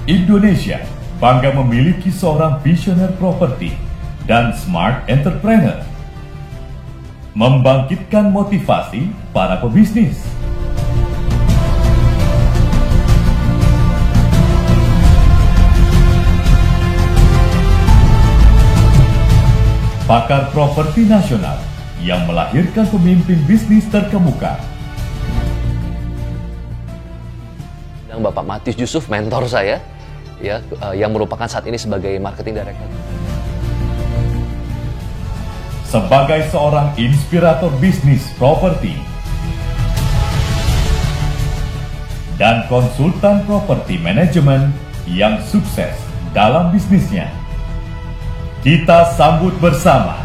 Indonesia bangga memiliki seorang visioner properti dan smart entrepreneur. Membangkitkan motivasi para pebisnis. Pakar properti nasional yang melahirkan pemimpin bisnis terkemuka. Bapak Matius Yusuf, mentor saya, ya, yang merupakan saat ini sebagai marketing director. Sebagai seorang inspirator bisnis properti dan konsultan properti manajemen yang sukses dalam bisnisnya, kita sambut bersama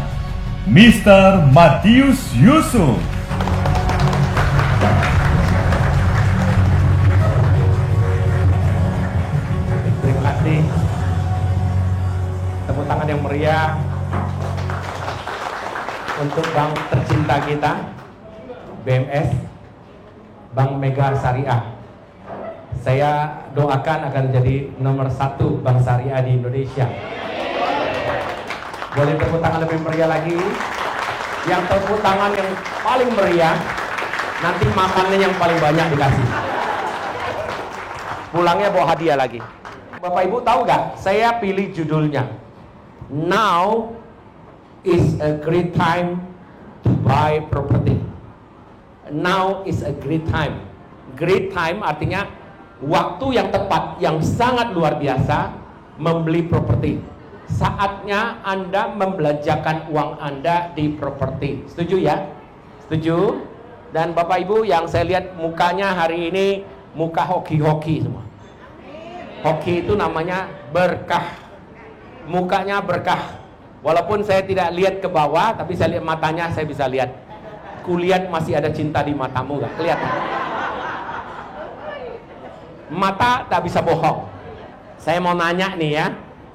Mr. Matius Yusuf. Terima kasih. Tepuk tangan yang meriah untuk bank tercinta kita, BMS, Bank Mega Syariah. Saya doakan akan jadi nomor 1 bank syariah di Indonesia. Boleh tepuk tangan lebih meriah lagi. Yang tepuk tangan yang paling meriah, nanti makannya yang paling banyak dikasih. Pulangnya bawa hadiah lagi. Bapak Ibu tahu gak? Saya pilih judulnya Now is a great time to buy property. Now is a great time. Great time artinya waktu yang tepat, yang sangat luar biasa membeli properti. Saatnya Anda membelanjakan uang Anda di properti. Setuju ya? Setuju? Dan Bapak Ibu yang saya lihat mukanya hari ini muka hoki-hoki semua. Hoki itu namanya berkah. Mukanya berkah. Walaupun saya tidak lihat ke bawah, tapi saya lihat matanya, saya bisa lihat. Kulihat masih ada cinta di matamu, gak? Kelihatan. Mata tak bisa bohong. Saya mau nanya nih ya.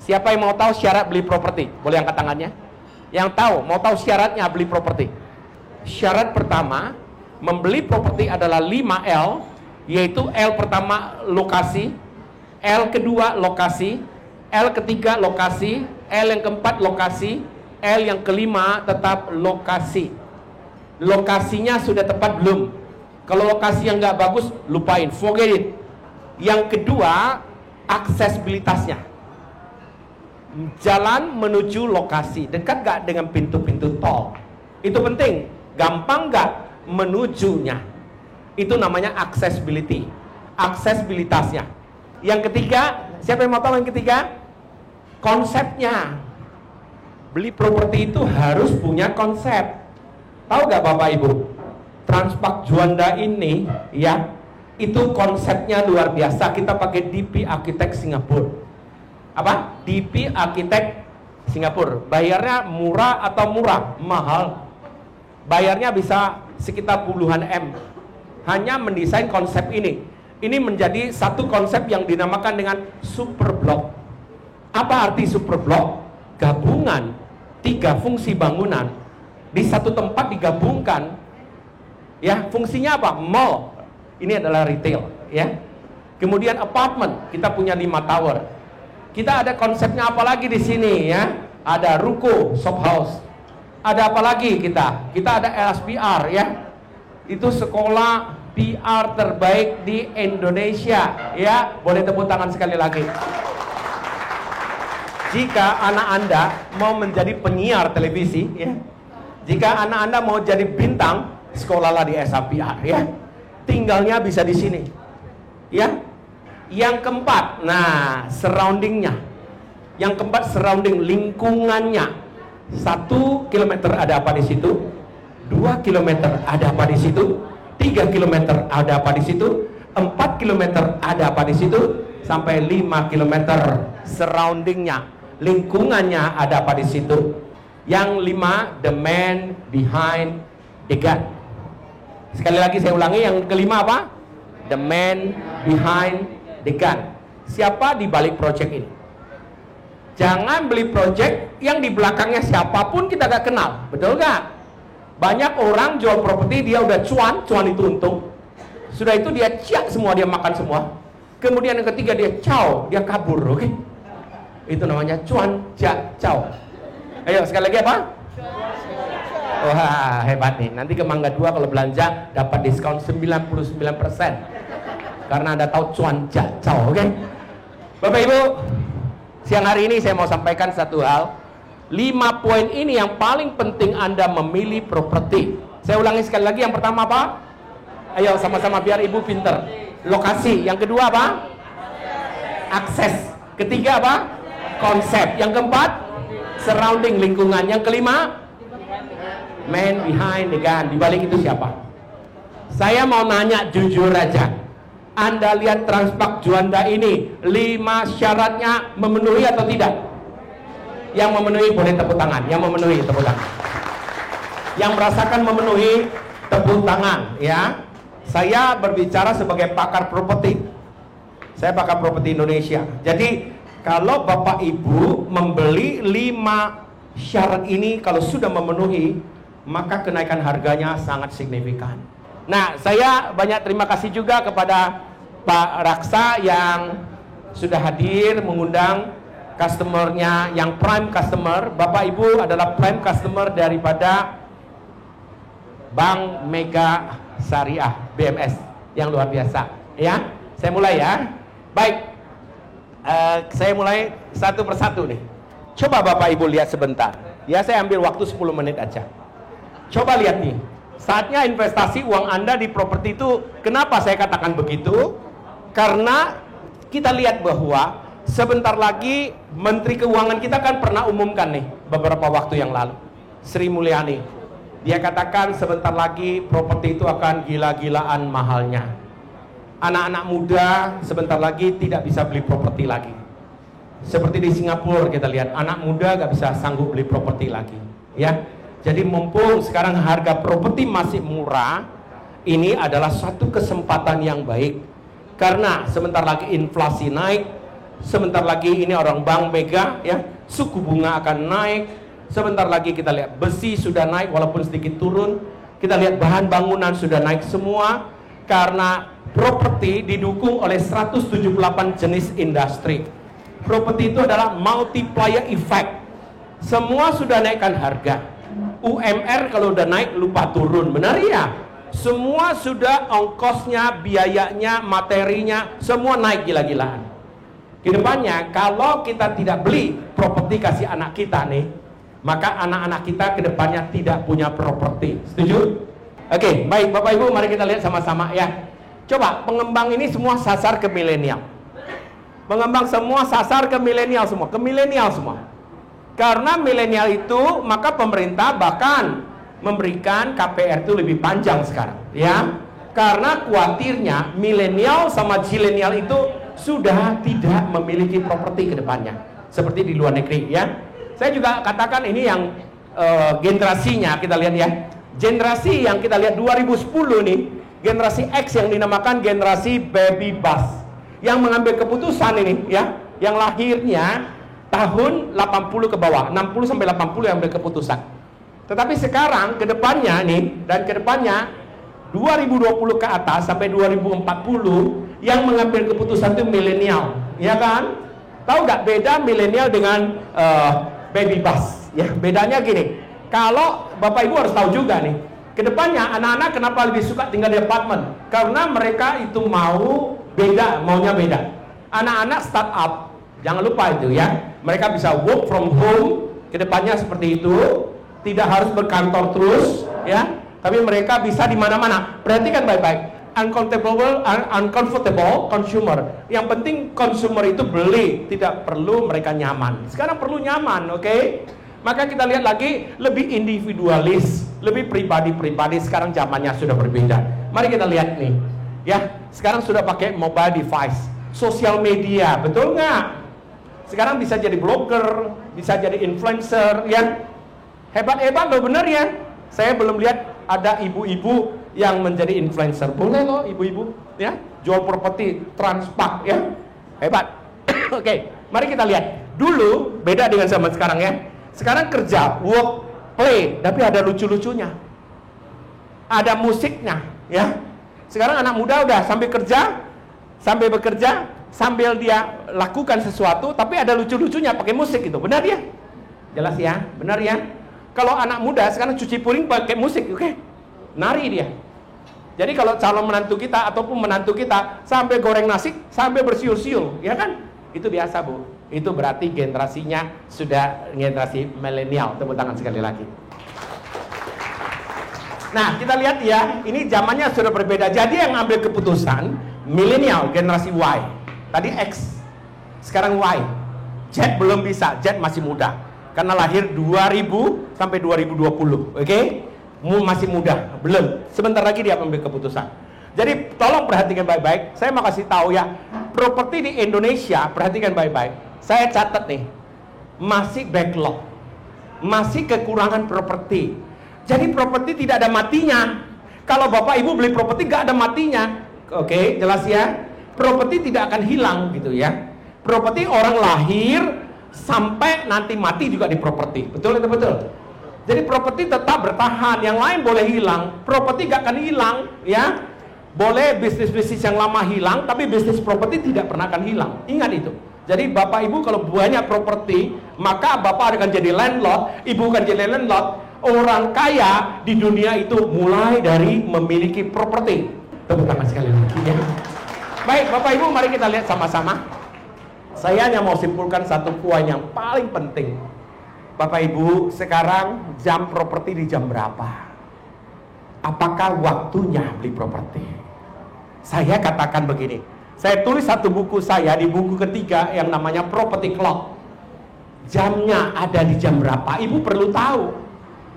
Siapa yang mau tahu syarat beli properti? Boleh angkat tangannya? Yang tahu, mau tahu syaratnya beli properti? Syarat pertama, membeli properti adalah 5L, yaitu L pertama lokasi, L kedua lokasi, L ketiga lokasi, L yang keempat lokasi, L yang kelima tetap lokasi. Lokasinya sudah tepat belum? Kalau lokasi yang nggak bagus, lupain, forget it. Yang kedua, aksesibilitasnya. Jalan menuju lokasi, dekat gak dengan pintu-pintu tol? Itu penting. Gampang gak menujunya? Itu namanya accessibility. Aksesibilitasnya. Yang ketiga, siapa yang mau tahu yang ketiga? Konsepnya. Beli properti itu harus punya konsep. Tahu gak Bapak Ibu? Transpark Juanda ini ya, itu konsepnya luar biasa. Kita pakai DP Architect Singapura. Apa? DP Architect Singapura. Bayarnya murah atau murah? Mahal. Bayarnya bisa sekitar puluhan M. Hanya mendesain konsep ini. Ini menjadi satu konsep yang dinamakan dengan super block. Apa arti super block? Gabungan 3 fungsi bangunan di satu tempat digabungkan. Ya, fungsinya apa? Mall. Ini adalah retail, ya. Kemudian apartment, kita punya 5 tower. Kita ada konsepnya apa lagi di sini ya? Ada ruko, shop house. Ada apa lagi kita? Kita ada LSPR ya. Itu sekolah PR terbaik di Indonesia ya. Boleh tepuk tangan sekali lagi. Jika anak Anda mau menjadi penyiar televisi ya. Jika anak Anda mau jadi bintang, sekolahlah di SAPR ya. Tinggalnya bisa di sini. Ya. Yang keempat, nah surroundingnya. Yang keempat surrounding, lingkungannya. 1 kilometer ada apa di situ? 2 kilometer ada apa di situ? 3 kilometer ada apa di situ? 4 kilometer ada apa di situ? Sampai 5 kilometer surroundingnya, lingkungannya ada apa di situ? Yang 5, the man behind the gun. Sekali lagi saya ulangi, yang kelima apa? The man behind the gun. Siapa di balik project ini? Jangan beli project yang di belakangnya siapapun kita gak kenal. Betul gak? Banyak orang jual properti, dia udah cuan itu untung. Sudah itu dia ciak semua, dia makan semua. Kemudian yang ketiga dia chow, dia kabur, oke? Itu namanya cuan ja chow. Ayo sekali lagi apa? Wah, hebat nih. Nanti ke Mangga 2 kalau belanja dapat diskon 99%. Karena Anda tahu cuan ja chow, oke? Bapak Ibu, siang hari ini saya mau sampaikan satu hal. 5 poin ini yang paling penting Anda memilih properti. Saya ulangi sekali lagi, yang pertama apa? Ayo sama-sama biar Ibu pinter. Lokasi. Yang kedua apa? Akses. Ketiga apa? Konsep. Yang keempat? Surrounding, lingkungan. Yang kelima? Man behind the gun. Di balik itu siapa? Saya mau nanya jujur aja. Anda lihat Transpak Juanda ini 5 syaratnya memenuhi atau tidak? Yang memenuhi boleh tepuk tangan. Yang memenuhi tepuk tangan. Yang merasakan memenuhi tepuk tangan, ya. Saya berbicara sebagai pakar properti. Saya pakar properti Indonesia. Jadi kalau Bapak Ibu membeli 5 syarat ini, kalau sudah memenuhi, maka kenaikan harganya sangat signifikan. Nah, saya banyak terima kasih juga kepada Pak Raksa yang sudah hadir mengundang customernya yang prime customer. Bapak Ibu adalah prime customer daripada Bank Mega Syariah BMS yang luar biasa. Ya, saya mulai ya. Baik, saya mulai satu persatu nih. Coba Bapak Ibu lihat sebentar. Ya, saya ambil waktu 10 menit aja. Coba lihat nih. Saatnya investasi uang Anda di properti itu. Kenapa saya katakan begitu? Karena kita lihat bahwa sebentar lagi Menteri Keuangan kita kan pernah umumkan nih beberapa waktu yang lalu, Sri Mulyani. Dia katakan sebentar lagi properti itu akan gila-gilaan mahalnya. Anak-anak muda sebentar lagi tidak bisa beli properti lagi. Seperti di Singapura kita lihat, anak muda gak bisa sanggup beli properti lagi. Ya, jadi mumpung sekarang harga properti masih murah, ini adalah satu kesempatan yang baik. Karena sebentar lagi inflasi naik, sebentar lagi ini orang Bank Mega, ya, suku bunga akan naik. Sebentar lagi kita lihat besi sudah naik walaupun sedikit turun. Kita lihat bahan bangunan sudah naik semua. Karena properti didukung oleh 178 jenis industri. Properti itu adalah multiplier effect. Semua sudah naikkan harga. UMR kalau udah naik lupa turun, benar ya? Semua sudah ongkosnya, biayanya, materinya, semua naik gila-gilaan. Kedepannya kalau kita tidak beli properti kasih anak kita nih, maka anak-anak kita kedepannya tidak punya properti. Setuju? Oke, baik Bapak Ibu, mari kita lihat sama-sama ya. Coba pengembang ini semua sasar ke milenial. Pengembang semua sasar ke milenial semua, ke milenial semua. Karena milenial itu, maka pemerintah bahkan memberikan KPR itu lebih panjang sekarang, ya. Karena khawatirnya milenial sama zilenial itu sudah tidak memiliki properti ke depannya, seperti di luar negeri, ya. Saya juga katakan ini yang generasinya kita lihat ya. Generasi yang kita lihat 2010 nih, generasi X yang dinamakan generasi baby bust, yang mengambil keputusan ini ya, yang lahirnya tahun 80 ke bawah, 60 sampai 80 yang ambil keputusan. Tetapi sekarang ke depannya nih, dan ke depannya 2020 ke atas sampai 2040 yang mengambil keputusan itu milenial, ya kan? Tahu nggak beda milenial dengan baby bust? Ya, bedanya gini. Kalau Bapak Ibu harus tahu juga nih, kedepannya anak-anak kenapa lebih suka tinggal di apartemen? Karena mereka itu mau beda, maunya beda. Anak-anak startup, jangan lupa itu ya, mereka bisa work from home, kedepannya seperti itu, tidak harus berkantor terus, ya. Tapi mereka bisa di mana-mana. Perhatikan baik-baik. Uncomfortable consumer. Yang penting consumer itu beli, tidak perlu mereka nyaman. Sekarang perlu nyaman, oke? Maka kita lihat lagi lebih individualis, lebih pribadi-pribadi. Sekarang zamannya sudah berbeda. Mari kita lihat nih, ya. Sekarang sudah pakai mobile device, sosial media, betul nggak? Sekarang bisa jadi blogger, bisa jadi influencer, ya. Hebat-hebat loh, bener ya. Saya belum lihat ada ibu-ibu yang menjadi influencer. Boleh loh ibu-ibu, ya. Jual properti, Transpak, ya. Hebat. Oke, mari kita lihat. Dulu beda dengan zaman sekarang ya. Sekarang kerja, work, play, tapi ada lucu-lucunya. Ada musiknya, ya. Sekarang anak muda udah sambil bekerja sambil dia lakukan sesuatu, tapi ada lucu-lucunya pakai musik itu. Benar ya? Jelas ya? Benar ya? Kalau anak muda sekarang cuci piring pakai musik, oke? Nari dia. Jadi kalau calon menantu kita ataupun menantu kita sampai goreng nasi, sampai bersiul-siul, ya kan? Itu biasa, Bu. Itu berarti generasinya sudah generasi milenial. Tepuk tangan sekali lagi. Nah, kita lihat ya, ini zamannya sudah berbeda. Jadi yang ambil keputusan milenial, generasi Y. Tadi X, sekarang Y. Z belum bisa, Z masih muda. Karena lahir 2000 sampai 2020, oke? Masih muda, belum. Sebentar lagi dia ambil keputusan. Jadi tolong perhatikan baik-baik. Saya mau kasih tahu ya, properti di Indonesia, perhatikan baik-baik. Saya catat nih, masih backlog, masih kekurangan properti. Jadi properti tidak ada matinya. Kalau Bapak Ibu beli properti gak ada matinya. Oke, jelas ya. Properti tidak akan hilang gitu ya. Properti orang lahir sampai nanti mati juga di properti. Betul itu betul. Jadi properti tetap bertahan. Yang lain boleh hilang, properti gak akan hilang ya. Boleh bisnis-bisnis yang lama hilang, tapi bisnis properti tidak pernah akan hilang. Ingat itu. Jadi Bapak Ibu kalau banyak properti, maka Bapak akan jadi landlord, Ibu akan jadi landlord. Orang kaya di dunia itu mulai dari memiliki properti. Tepuk tangan sekali lagi ya. Baik Bapak Ibu, mari kita lihat sama-sama. Saya hanya mau simpulkan satu poin yang paling penting. Bapak Ibu, sekarang jam properti di jam berapa? Apakah waktunya beli properti? Saya katakan begini. Saya tulis satu buku saya di buku ketiga yang namanya Property Clock. Jamnya ada di jam berapa? Ibu perlu tahu.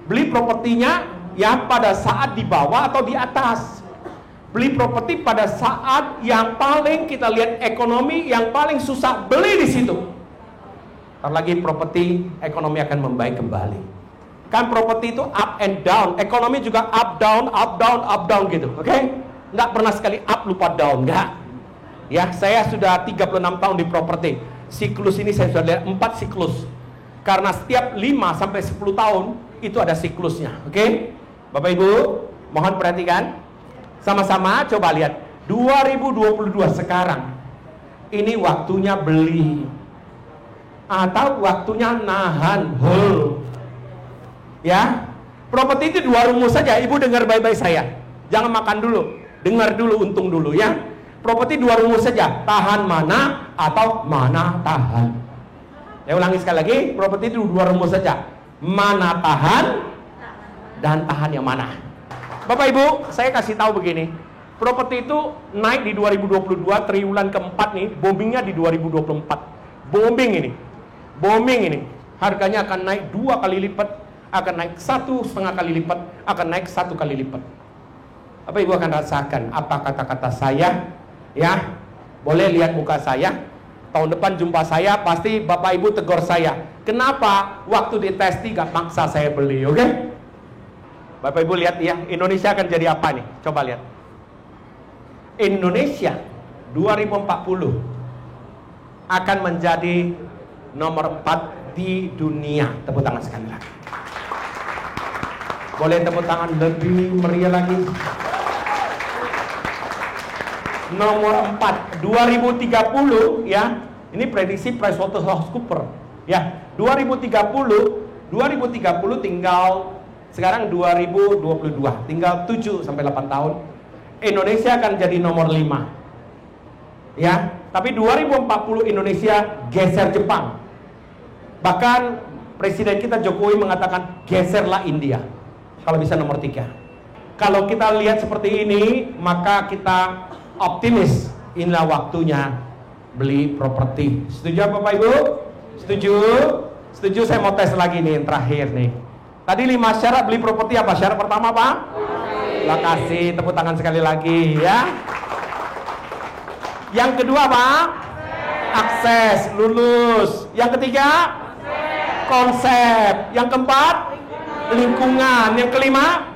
Beli propertinya ya pada saat di bawah atau di atas. Beli properti pada saat yang paling kita lihat ekonomi yang paling susah, beli di situ. Ntar lagi properti ekonomi akan membaik kembali. Kan properti itu up and down, ekonomi juga up down, up down, up down gitu, oke? Nggak pernah sekali up lupa down, nggak. Ya, saya sudah 36 tahun di properti. Siklus ini saya sudah lihat 4 siklus. Karena setiap 5 sampai 10 tahun itu ada siklusnya, oke? Bapak Ibu, mohon perhatikan. Sama-sama coba lihat 2022 sekarang. Ini waktunya beli atau waktunya nahan hold. Ya. Properti itu 2 rumus saja. Ibu dengar baik-baik saya. Jangan makan dulu. Dengar dulu, untung dulu ya. Properti 2 rumus saja. Tahan mana atau mana tahan. Saya ulangi sekali lagi, properti itu 2 rumus saja. Mana tahan dan tahan yang mana. Bapak Ibu, saya kasih tahu begini. Properti itu naik di 2022, triwulan keempat nih, boomingnya di 2024. Booming ini. Booming ini. Harganya akan naik 2 kali lipat, akan naik 1,5 kali lipat, akan naik 1 kali lipat. Bapak Ibu akan rasakan apa kata-kata saya, ya. Boleh lihat muka saya. Tahun depan jumpa saya, pasti Bapak Ibu tegur saya. Kenapa waktu di testi gak maksa saya beli, oke? Bapak Ibu lihat ya, Indonesia akan jadi apa nih? Coba lihat. Indonesia 2040 akan menjadi nomor 4 di dunia. Tepuk tangan sekali lagi. Boleh tepuk tangan lebih meriah lagi. Nomor 4 2030 ya. Ini prediksi PricewaterhouseCoopers ya. 2030 tinggal sekarang 2022, tinggal 7 sampai 8 tahun. Indonesia akan jadi nomor 5. Ya, tapi 2040 Indonesia geser Jepang. Bahkan Presiden kita Jokowi mengatakan geserlah India. Kalau bisa nomor 3. Kalau kita lihat seperti ini, maka kita optimis. Inilah waktunya beli properti. Setuju Bapak Ibu? Setuju? Setuju, saya mau tes lagi nih yang terakhir nih. Tadi 5 syarat beli properti apa? Syarat pertama apa? Lokasi. Tepuk tangan sekali lagi ya. Yang kedua apa? Akses, lulus. Yang ketiga? Konsep. Yang keempat? Lingkungan. Yang kelima?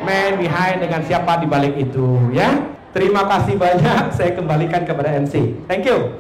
Man behind, dengan siapa di balik itu ya. Terima kasih banyak. Saya kembalikan kepada MC. Thank you.